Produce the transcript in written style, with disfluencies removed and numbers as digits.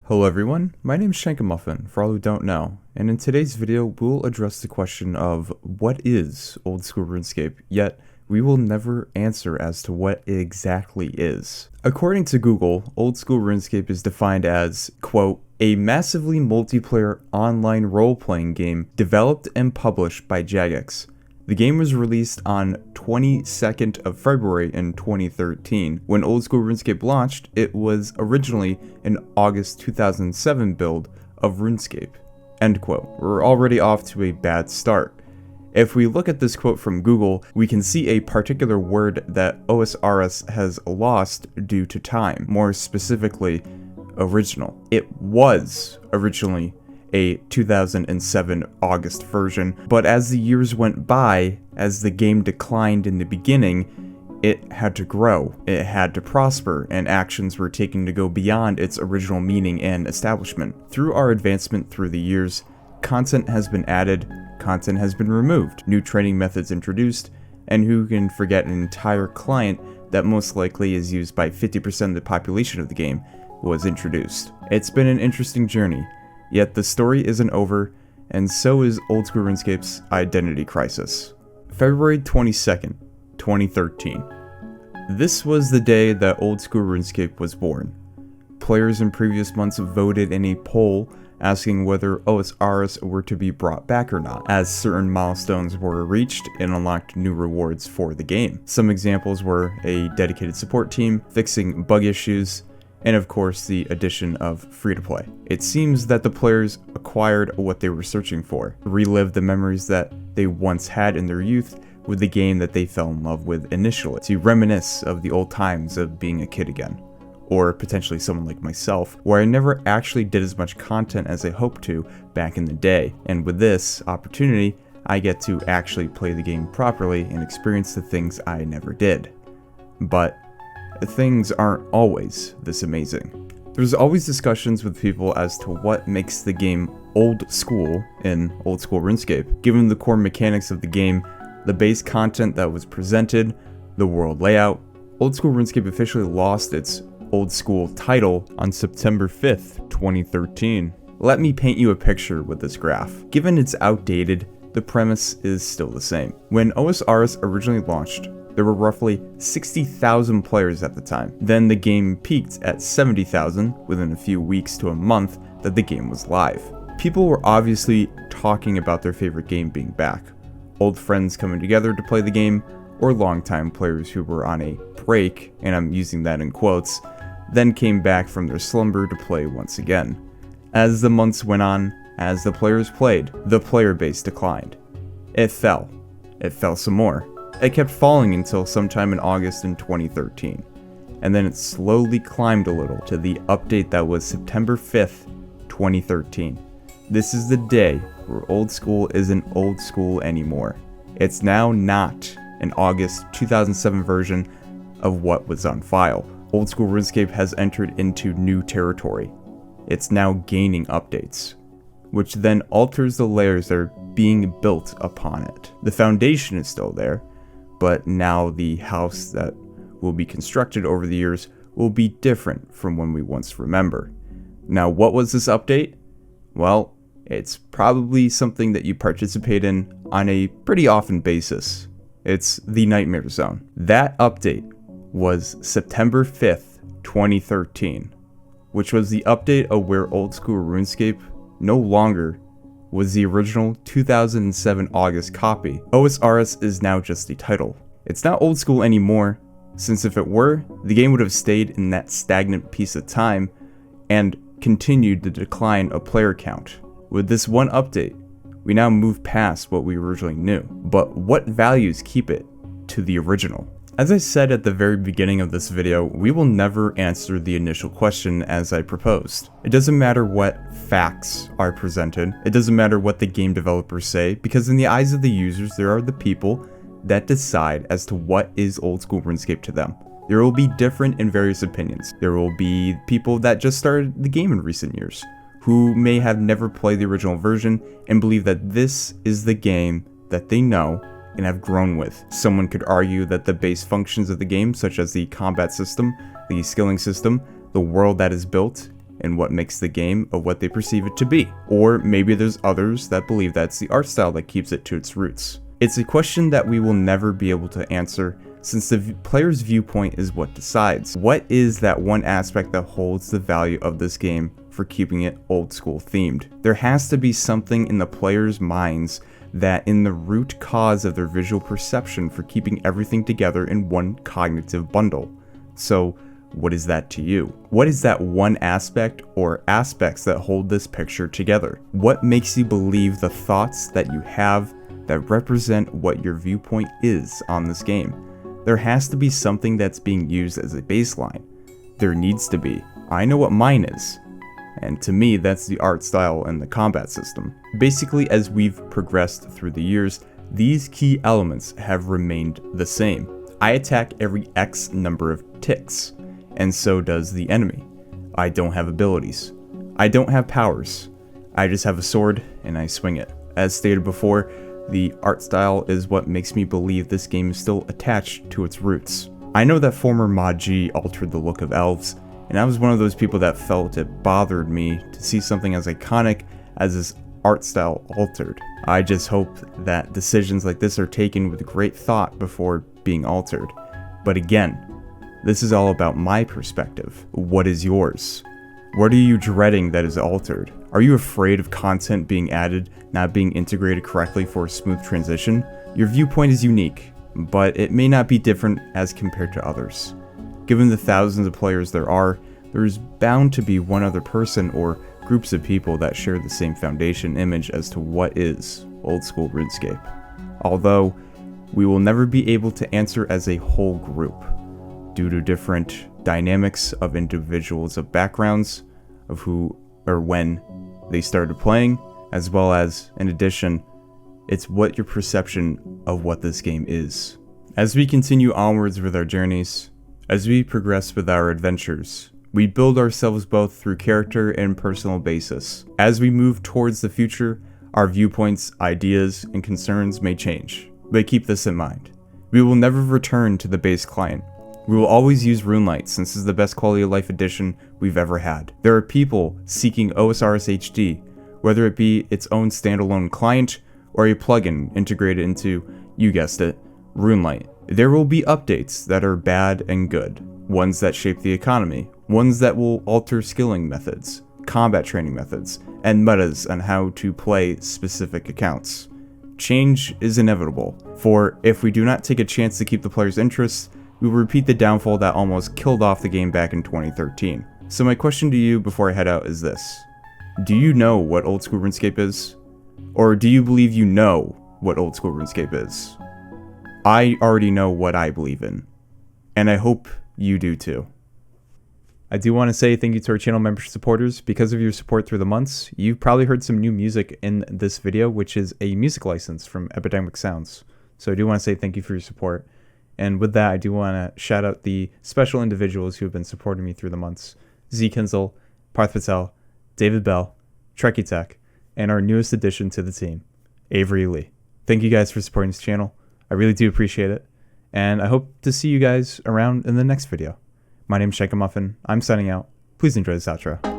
Hello everyone, my name is Shankamuffin, for all who don't know, and in today's video we'll address the question of what is Old School RuneScape, yet we will never answer as to what it exactly is. According to Google, Old School RuneScape is defined as, quote, a massively multiplayer online role-playing game developed and published by Jagex. The game was released on 22nd of February in 2013. When Old School RuneScape launched, it was originally an August 2007 build of RuneScape. End quote. We're already off to a bad start. If we look at this quote from Google, we can see a particular word that OSRS has lost due to time, more specifically, original. It was originally a 2007 August version, but as the years went by, as the game declined in the beginning, it had to grow, it had to prosper, and actions were taken to go beyond its original meaning and establishment. Through our advancement through the years, content has been added, content has been removed, new training methods introduced, and who can forget an entire client that most likely is used by 50% of the population of the game was introduced. It's been an interesting journey. Yet the story isn't over, and so is Old School RuneScape's identity crisis. February 22nd, 2013. This was the day that Old School RuneScape was born. Players in previous months voted in a poll asking whether OSRS were to be brought back or not, as certain milestones were reached and unlocked new rewards for the game. Some examples were a dedicated support team, fixing bug issues, and of course the addition of free-to-play. It seems that the players acquired what they were searching for, relived the memories that they once had in their youth with the game that they fell in love with initially, to reminisce of the old times of being a kid again, or potentially someone like myself, where I never actually did as much content as I hoped to back in the day, and with this opportunity, I get to actually play the game properly and experience the things I never did. But things aren't always this amazing. There's always discussions with people as to what makes the game old school in Old School RuneScape. Given the core mechanics of the game, the base content that was presented, the world layout, Old School RuneScape officially lost its Old School title on September 5th, 2013. Let me paint you a picture with this graph. Given it's outdated, the premise is still the same. When OSRS originally launched, there were roughly 60,000 players at the time. Then the game peaked at 70,000 within a few weeks to a month that the game was live. People were obviously talking about their favorite game being back, old friends coming together to play the game, or longtime players who were on a break, and I'm using that in quotes, then came back from their slumber to play once again. As the months went on, as the players played, the player base declined. It fell some more. It kept falling until sometime in August in 2013, and then it slowly climbed a little to the update that was September 5th, 2013. This is the day where Old School isn't Old School anymore. It's now not an August 2007 version of what was on file. Old School RuneScape has entered into new territory. It's now gaining updates, which then alters the layers that are being built upon it. The foundation is still there, but now the house that will be constructed over the years will be different from when we once remember. Now, what was this update? Well, it's probably something that you participate in on a pretty often basis. It's the Nightmare Zone. That update was September 5th, 2013, which was the update of where Old School RuneScape no longer was the original 2007 August copy. OSRS is now just a title. It's not Old School anymore, since if it were, the game would have stayed in that stagnant piece of time and continued the decline of player count. With this one update, we now move past what we originally knew, but what values keep it to the original? As I said at the very beginning of this video, we will never answer the initial question as I proposed. It doesn't matter what facts are presented, it doesn't matter what the game developers say, because in the eyes of the users, there are the people that decide as to what is Old School RuneScape to them. There will be different and various opinions. There will be people that just started the game in recent years, who may have never played the original version and believe that this is the game that they know and have grown with. Someone could argue that the base functions of the game, such as the combat system, the skilling system, the world that is built, and what makes the game of what they perceive it to be. Or maybe there's others that believe that's the art style that keeps it to its roots. It's a question that we will never be able to answer, since the player's viewpoint is what decides. What is that one aspect that holds the value of this game for keeping it old school themed? There has to be something in the player's minds that in the root cause of their visual perception for keeping everything together in one cognitive bundle. So what is that to you? What is that one aspect or aspects that hold this picture together? What makes you believe the thoughts that you have that represent what your viewpoint is on this game? There has to be something that's being used as a baseline. There needs to be. I know what mine is. And to me, that's the art style and the combat system. Basically, as we've progressed through the years, these key elements have remained the same. I attack every X number of ticks, and so does the enemy. I don't have abilities. I don't have powers. I just have a sword and I swing it. As stated before, the art style is what makes me believe this game is still attached to its roots. I know that former Mod G altered the look of elves, and I was one of those people that felt it bothered me to see something as iconic as this art style altered. I just hope that decisions like this are taken with great thought before being altered. But again, this is all about my perspective. What is yours? What are you dreading that is altered? Are you afraid of content being added not being integrated correctly for a smooth transition? Your viewpoint is unique, but it may not be different as compared to others. Given the thousands of players there's bound to be one other person or groups of people that share the same foundation image as to what is old school RuneScape. Although, we will never be able to answer as a whole group, due to different dynamics of individuals of backgrounds, of who or when they started playing, as well as, in addition, it's what your perception of what this game is. As we continue onwards with our journeys, as we progress with our adventures, we build ourselves both through character and personal basis. As we move towards the future, our viewpoints, ideas, and concerns may change, but keep this in mind. We will never return to the base client. We will always use RuneLite since it's the best quality of life edition we've ever had. There are people seeking OSRS HD, whether it be its own standalone client or a plugin integrated into, you guessed it, RuneLite. There will be updates that are bad and good, ones that shape the economy, ones that will alter skilling methods, combat training methods, and metas on how to play specific accounts. Change is inevitable, for if we do not take a chance to keep the player's interests, we will repeat the downfall that almost killed off the game back in 2013. So my question to you before I head out is this: do you know what Old School RuneScape is? Or do you believe you know what Old School RuneScape is? I already know what I believe in, and I hope you do too. I do want to say thank you to our channel member supporters. Because of your support through the months, you've probably heard some new music in this video, which is a music license from Epidemic Sounds. So I do want to say thank you for your support. And with that, I do want to shout out the special individuals who have been supporting me through the months: Z Kinzel, Parth Patel, David Bell, Trekkie Tech, and our newest addition to the team, Avery Lee. Thank you guys for supporting this channel. I really do appreciate it. And I hope to see you guys around in the next video. My name is Shankamuffin. I'm signing out. Please enjoy this outro.